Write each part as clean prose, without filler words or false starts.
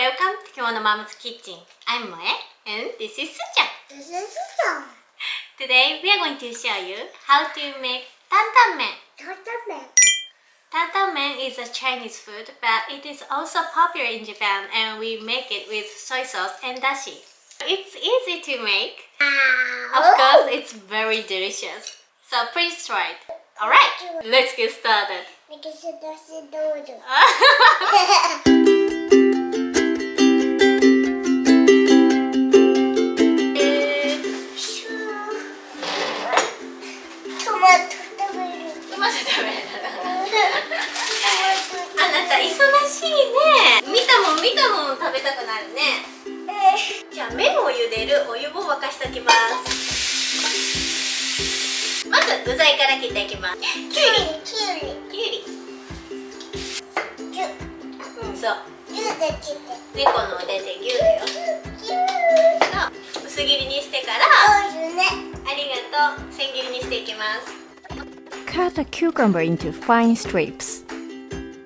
Welcome to Kimono Mom's Kitchen. I'm Moe and this is Suchan. This is Suchan. Today we are going to show you how to make tantanmen. Tantanmen is a Chinese food, but it is also popular in Japan and we make it with soy sauce and dashi. It's easy to make. Of course, it's very delicious. So please try it. Alright, let's get started.あなた忙しいね。見たもん食べたくなるね。じゃあ麺を茹でるお湯を沸かしておきます。まず具材から切っていきます。きゅうり。そう。猫の腕で牛だよ。薄切りにしてから。ありがとう。千切りにしていきます。Cut a cucumber into fine strips.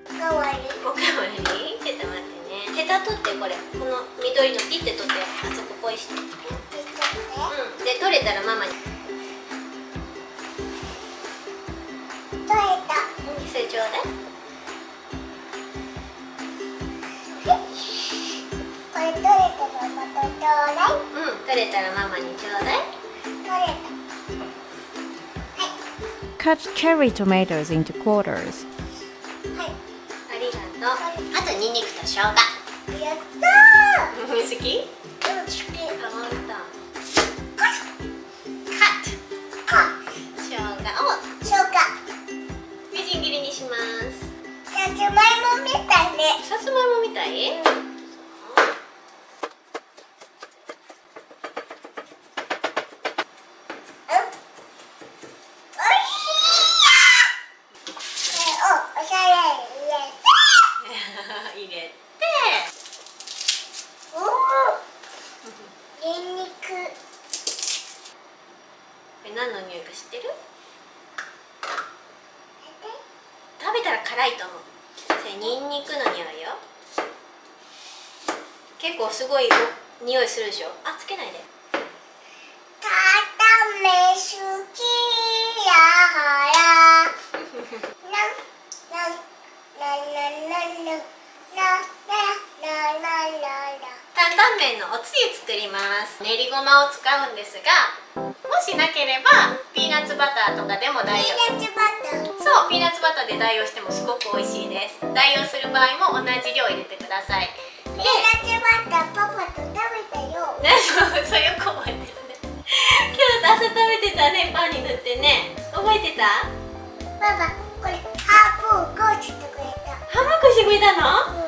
おかわり？ちょっと待ってね。ヘタ取ってこれ。この緑のピッて取ってあそこポイして。で取れたらママに。取れた。それちょうだい。これ取れたらまたちょうだい。取れたらママにちょうだい。取れた。Cut cherry tomatoes into quarters. ありがとう。あとニンニクと生姜。やったー。好き？好き。あ、ほんと。カット。生姜をみじん切りにします。さつまいもみたいね。さつまいもみたい？何の匂いか知ってる？食べたら辛いと思う。それニンニクの匂いよ。結構すごい匂いするでしょ。あ、つけないで。タタメ好きやはら。担々麺のおつゆ作ります。練りごまを使うんですが、もしなければピーナッツバターとかでも代用。そう、ピーナッツバターで代用してもすごく美味しいです。代用する場合も同じ量入れてください。ピーナッツバターパパと食べたよ。そうよく覚えてるね。今日朝食べてたね、パンに塗ってね。覚えてた？パパ、これハーブこしてくれた。ハムコしてくれたの？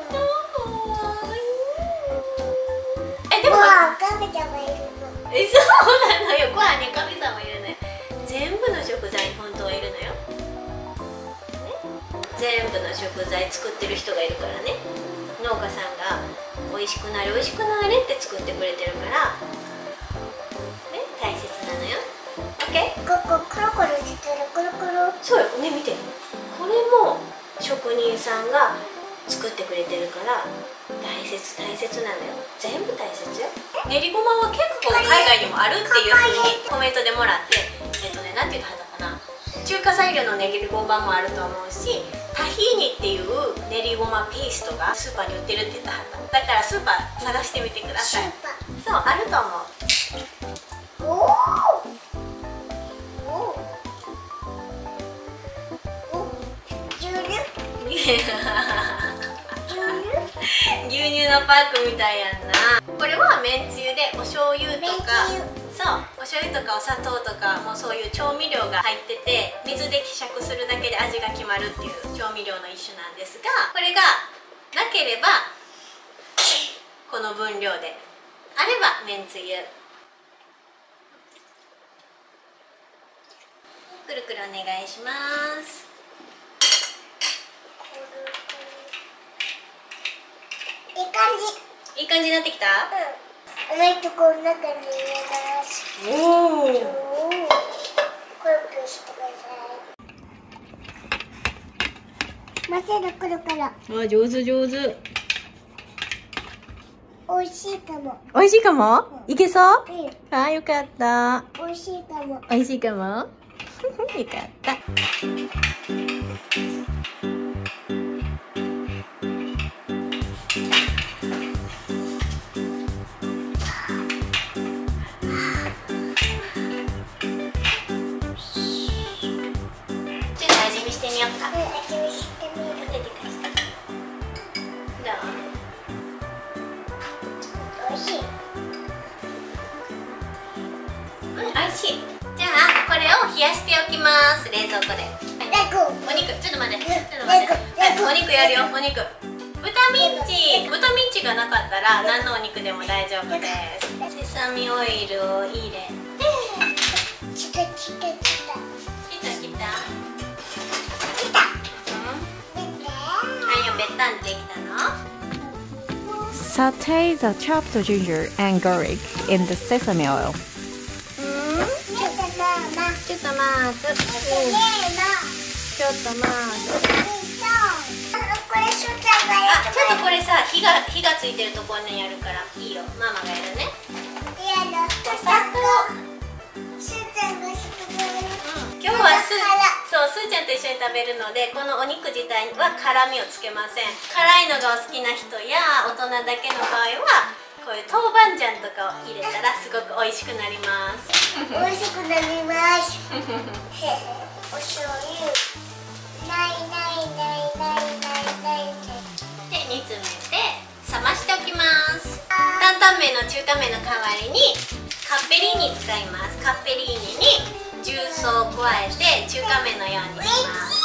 でも神様いるの。そうなのよ。ご飯に神様いるのよ。全部の食材に本当はいるのよ。ね、全部の食材作ってる人がいるからね。農家さんが美味しくなれ美味しくなれって作ってくれてるから、ね、大切なのよ。オッケー？ここコロコロしたらコロコロ。そうよね、見て。これも職人さんが作ってくれてるから大切なのよ。全部大切よ。練りごまは結構海外にもあるっていうふうにコメントでもらって、なんて言ったかな、中華材料の練りごまもあると思うし、タヒーニっていう練りごまペーストがスーパーに売ってるって言ったはった。だからスーパー探してみてください。そう、あると思う。牛乳のパックみたいやんな。これはめんつゆでお醤油とか、そうお醤油とかお砂糖とかもうそういう調味料が入ってて、水で希釈するだけで味が決まるっていう調味料の一種なんですが、これがなければこの分量で、あればめんつゆ。くるくるお願いします。いい感じになってきた？同じところの中に入れます。おお。くるくるしてください。混ぜるくるから。あ、上手上手。美味しいかも。美味しいかも。いけそううん。あー、よかった。美味しいかも。美味しいかも。よかった。ちょっと味見してみようか。味見してみる。どう？美味しい。美味しい。じゃあこれを冷やしておきます。冷蔵庫で。レゴ。お肉、ちょっと待って、ちょっと待って。はい、お肉やるよ、お肉。豚ミンチがなかったら何のお肉でも大丈夫です。セサミオイルを入れて。来た。きた。見て。はいよ、べったんできたの。Saute the chopped ginger and garlic in the sesame oil. ちょっとママ。ちょっと待って。ちょっと待って。これしゅうちゃんがやあ、ちょっとこれさ、火がついてるところにやるからいいよ。ママがやるね。やる。お砂糖。しゅうちゃんがしてくれる。今日はすーちゃんと一緒に食べるので、このお肉自体には辛みをつけません。辛いのがお好きな人や大人だけの場合はこういう豆板醤とかを入れたらすごく美味しくなります。美味しくなります。お醤油。ないないないないないない。で、煮詰めて冷ましておきます。担々麺の中華麺の代わりにカッペリーニ使います。カッペリーニに重曹を加えて中華麺のようにします。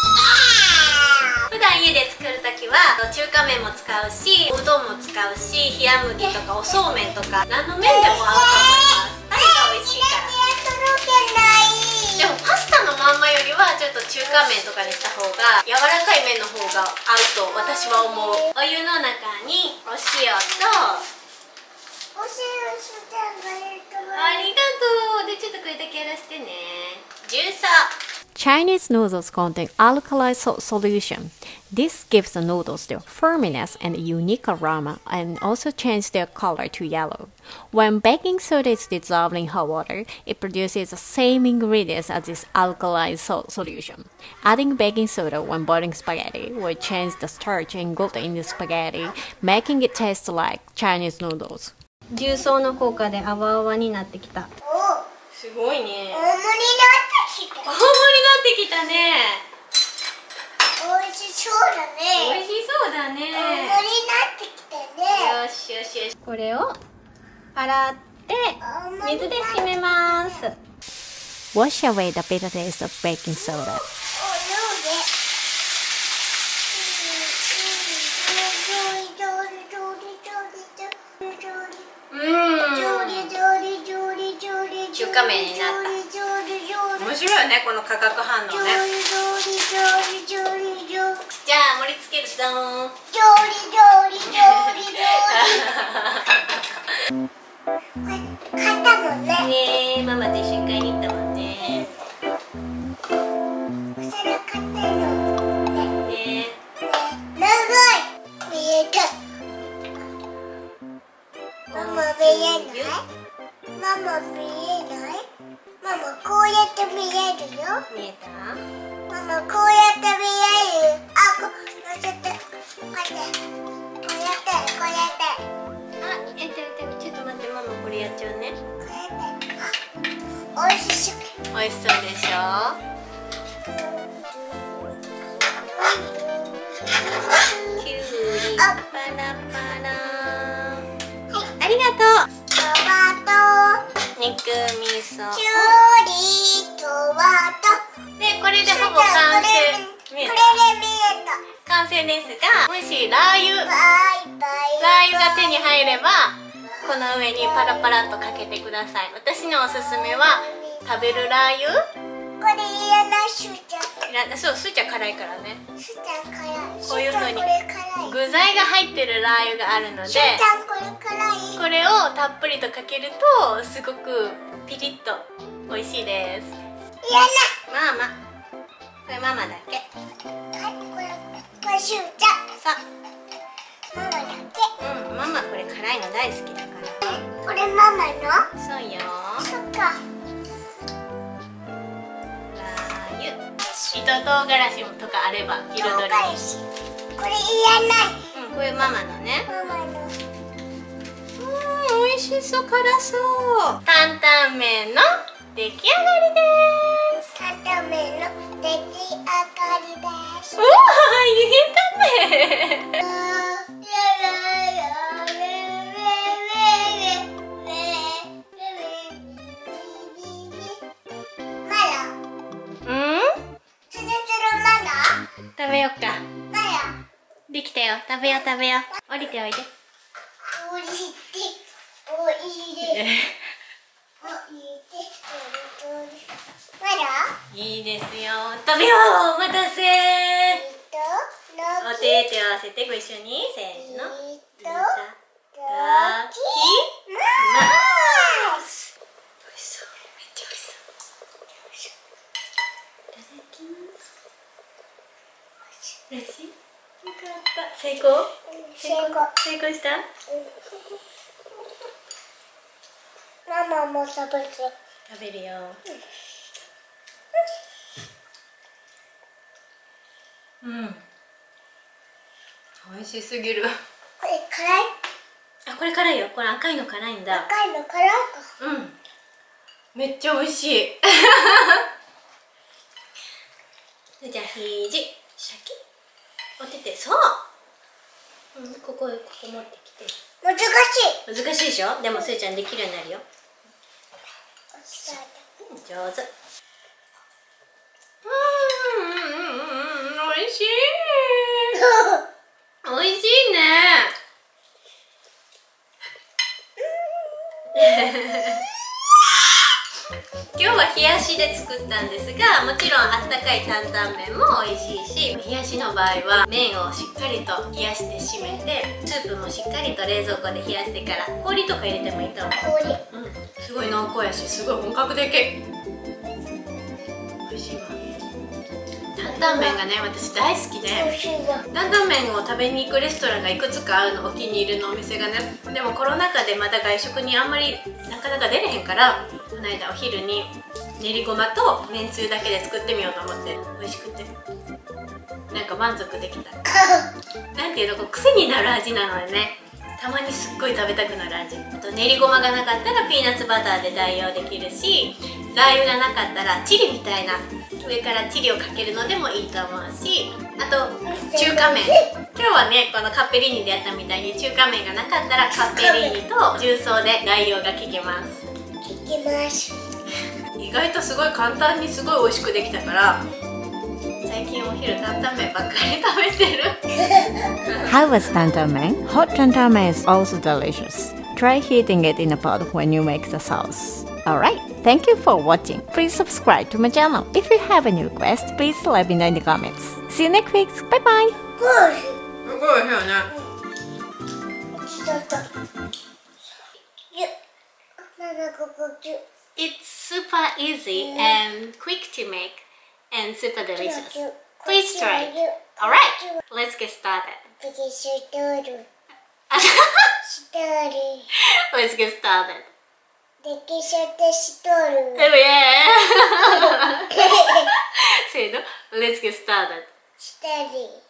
普段家で作るときは中華麺も使うし、うどんも使うし、冷麦とかおそうめんとか何の麺でも合うと思います。タレが美味しいから。でもパスタのまんまよりはちょっと中華麺とかにした方が柔らかい麺の方が合うと私は思う。お湯の中にお塩とおしゅうちゃんがやるとありがとう。で、ちょっとこれだけやらせてね。重曹。 Chinese noodles contain alkali salt solution. This gives the noodles their firmness and a unique aroma and also changes their color to yellow. When baking soda is dissolved in hot water, it produces the same ingredients as this alkali salt solution. Adding baking soda when boiling spaghetti will change the starch and gluten in the spaghetti, making it taste like Chinese noodles. 重曹の効果で泡々になってきた。すごいね。大盛りになってきた。大盛りになってきたね。美味しそうだね。美味しそうだね。大盛りになってきたね。よしよしよし。これを洗って水で締めます。Wash away the bitter taste of baking soda. 中華麺になった。面白いよね、この化学反応ね。じゃあ盛り付けるぞー。買ったもんね。ねえ、ママと一緒に買いに行ったもんね。お皿買ったの。ね長い。見えた。ママ見えない。ママ見えない。ママこうやって見えるよ。見えた？ママこうやって見える。あ、乗せて。こうやって。あ、ちょっと待って、ママこれやっちゃうね。おいしそう。美味しそうでしょ。きゅうりパラパラ。はい、ありがとう。トマト。肉味噌。きゅうり、トマト。で、これでほぼ完成。見えた？完成ですが、もしラー油が手に入ればこの上にパラパラっとかけてください。私のおすすめは食べるラー油。これいらない。しゅうちゃん。そう、すーちゃん辛いからね。しゅうちゃん辛い。こういう風にこれ辛い。具材が入ってるラー油があるので、しゅうちゃんこれ辛い。これをたっぷりとかけるとすごくピリッと美味しいです。いらない。ママ、これママだけ。はい、これしゅうちゃん。さママだけ。ママこれ辛いの大好きだから。これママの？そうよ。そっか。ラー油、糸唐辛子とかあれば彩りに。これいらない。うん、これママのね。ママの。美味しそう、辛そう。担々麺の出来上がりです。担々麺の出来上がりです。おお、言えたね。食べよっか。できたよ。食べよう食べよう。降りておいで。おいで。まだ？いいですよ。食べよう。お待たせ。お手手を合わせてご一緒に。せーの。いただきます。美味しそう。めっちゃ美味しそう。いただきます。美味しい？よかった。成功？成功した？ママも食べて。食べるよ。うん。美味しすぎる。これ辛い？あ、これ辛いよ。これ赤いの辛いんだ。赤いの辛いか。うん。めっちゃ美味しい。じゃあ肘、シャキ。お手手、そう。うん、ここ持ってきて。難しい。難しいでしょ。でもすーちゃんできるようになるよ。上手。美味しい。美味しいね。今日は冷やしで作ったんですが、もちろんあったかい担々麺も美味しいし、冷やしの場合は麺をしっかりと冷やして締めて、スープもしっかりと冷蔵庫で冷やしてから氷とか入れてもいいと思う。氷。うん、すごい濃厚やし、すごい本格的。美味しいわ。担々麺がね、私大好きで、担々麺を食べに行くレストランがいくつかあるの、お気に入りのお店がね。でもコロナ禍でまだ外食にあんまりなかなか出れへんから、この間お昼に練りごまとめんつゆだけで作ってみようと思って、美味しくてなんか満足できた。なんていうの、こう癖になる味なのでね、たまにすっごい食べたくなる味。あと練りごまがなかったらピーナッツバターで代用できるし、ラー油がなかったらチリみたいな上からチリをかけるのでもいいと思うし、あと中華麺、今日はねこのカッペリーニでやったみたいに中華麺がなかったらカッペリーニと重曹で代用が効きます。意外とすごい簡単にすごい美味しくできたから、最近お昼担々麺ばっかり食べてる。How was tantan men? Hot tantan men is also delicious. Try heating it in a pot when you make the sauce. Alright, thank you for watching. Please subscribe to my channel. If you have any requests, please let me know in the comments. See you next week. Bye bye. すごい美味しいよね。It's super easy and quick to make and super delicious. Please try it. Alright, let's get started. Let's get started. Oh yeah. Say no. Let's get started.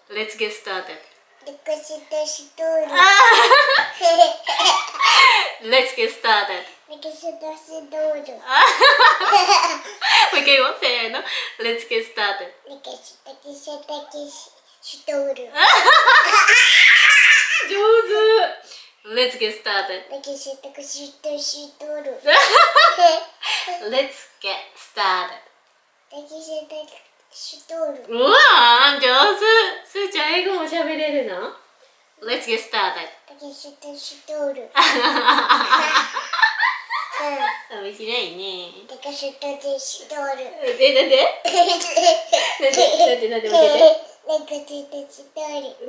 Let's get started. Let's get started. Okay, what? Say no. Let's get started. Let's get started. Let's get started. うわー、上手。すーちゃん英語も喋れるの？ Let's get started. 面白いね。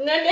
なんで